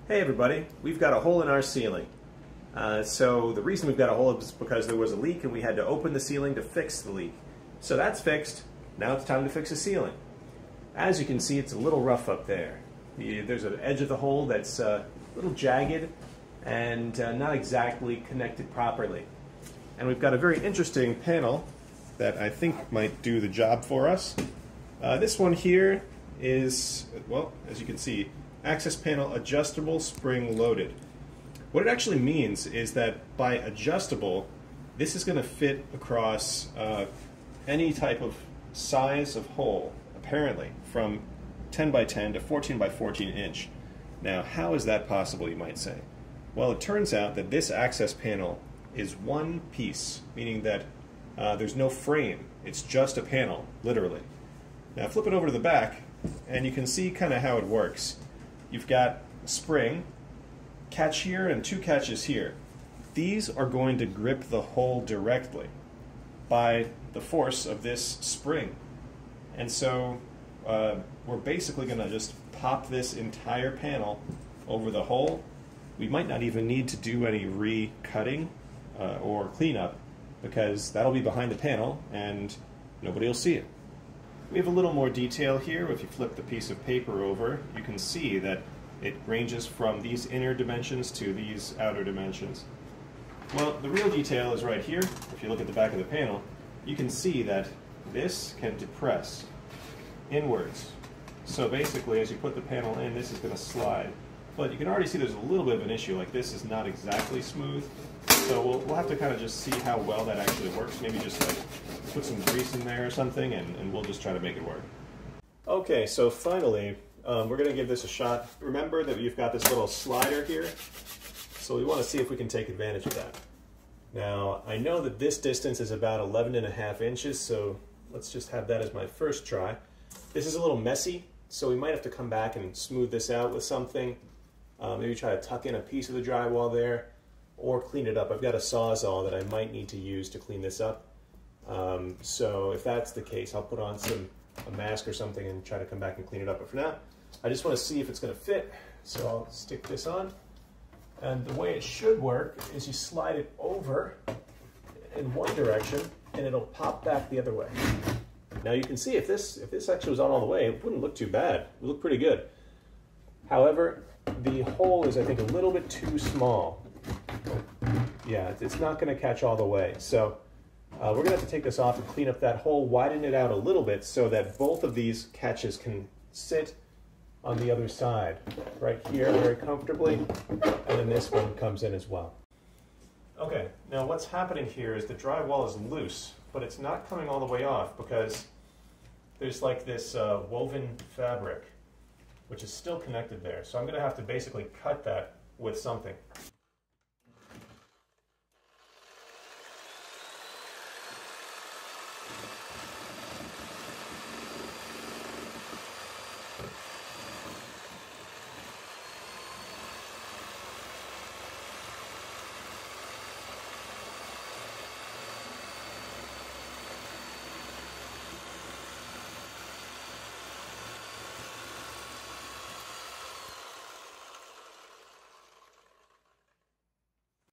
Hey everybody, we've got a hole in our ceiling. So the reason we've got a hole is because there was a leak and we had to open the ceiling to fix the leak. So that's fixed. Now it's time to fix the ceiling. As you can see, it's a little rough up there. There's an edge of the hole that's a little jagged and not exactly connected properly. And we've got a very interesting panel that I think might do the job for us. This one here is, well, as you can see, access panel adjustable spring loaded. What it actually means is that by adjustable, this is going to fit across any type of size of hole, apparently, from 10 by 10 to 14 by 14 inch. Now, how is that possible, you might say? Well, it turns out that this access panel is one piece, meaning that there's no frame. It's just a panel, literally. Now, flip it over to the back, and you can see kind of how it works. You've got a spring, catch here, and two catches here. These are going to grip the hole directly by the force of this spring. And so we're basically going to just pop this entire panel over the hole. We might not even need to do any re-cutting or cleanup, because that'll be behind the panel and nobody will see it. We have a little more detail here. If you flip the piece of paper over, you can see that it ranges from these inner dimensions to these outer dimensions. Well, the real detail is right here. If you look at the back of the panel, you can see that this can depress inwards. So basically, as you put the panel in, this is going to slide. But you can already see there's a little bit of an issue, like this is not exactly smooth. So we'll have to kind of just see how well that actually works. Maybe just like put some grease in there or something, and we'll just try to make it work. Okay, so finally, we're going to give this a shot. Remember that you've got this little slider here, so we want to see if we can take advantage of that. Now, I know that this distance is about 11.5 inches, so let's just have that as my first try. This is a little messy, so we might have to come back and smooth this out with something. Maybe try to tuck in a piece of the drywall there, or clean it up. I've got a Sawzall that I might need to use to clean this up. So if that's the case, I'll put on a mask or something and try to come back and clean it up. But for now, I just want to see if it's going to fit. So I'll stick this on. And the way it should work is you slide it over in one direction and it'll pop back the other way. Now you can see if this actually was on all the way, it wouldn't look too bad. It would look pretty good. However, the hole is, I think, a little bit too small. Yeah, it's not going to catch all the way. So we're going to have to take this off and clean up that hole, widen it out a little bit so that both of these catches can sit on the other side, right here very comfortably, and then this one comes in as well. Okay, now what's happening here is the drywall is loose, but it's not coming all the way off because there's like this woven fabric, which is still connected there. So I'm going to have to basically cut that with something.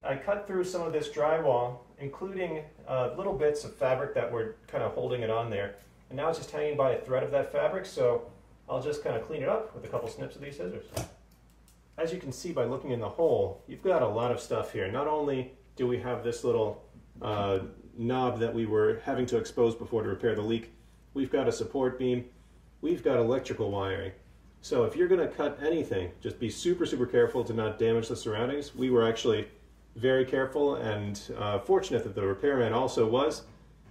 I cut through some of this drywall, including little bits of fabric that were kind of holding it on there. And now it's just hanging by a thread of that fabric, so I'll just kind of clean it up with a couple snips of these scissors. As you can see by looking in the hole, you've got a lot of stuff here. Not only do we have this little knob that we were having to expose before to repair the leak, we've got a support beam, we've got electrical wiring. So if you're going to cut anything, just be super, super careful to not damage the surroundings. We were actually very careful and fortunate that the repairman also was.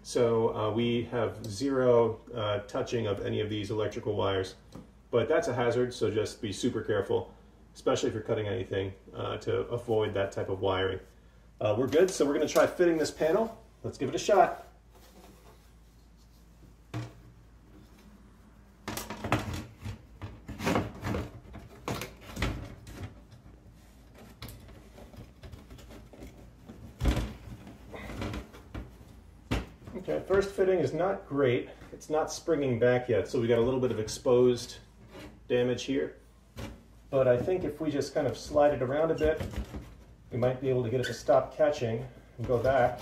So we have zero touching of any of these electrical wires. But that's a hazard, so just be super careful, especially if you're cutting anything to avoid that type of wiring. We're good, so we're going to try fitting this panel. Let's give it a shot. Okay, first fitting is not great. It's not springing back yet, so we got a little bit of exposed damage here. but I think if we just kind of slide it around a bit, we might be able to get it to stop catching and go back.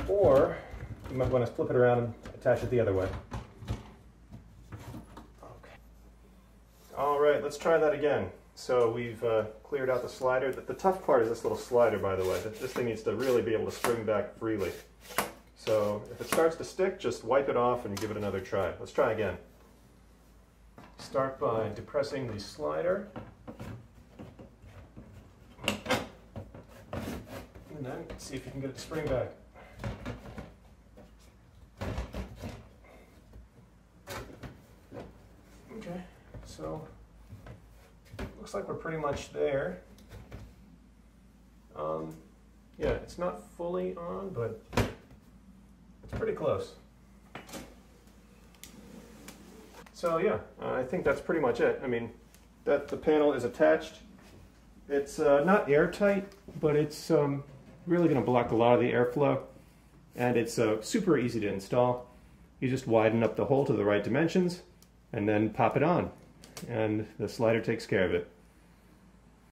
Or you might want to flip it around and attach it the other way. Okay. All right, let's try that again. So we've cleared out the slider. The tough part is this little slider, by the way. This thing needs to really be able to spring back freely. So if it starts to stick, just wipe it off and give it another try. Let's try again. Start by depressing the slider. And then see if you can get it to spring back. Okay, so looks like we're pretty much there. Yeah, it's not fully on, but it's pretty close. So yeah, I think that's pretty much it. I mean, the panel is attached. It's not airtight, but it's really going to block a lot of the airflow, and it's super easy to install. You just widen up the hole to the right dimensions and then pop it on, and the slider takes care of it.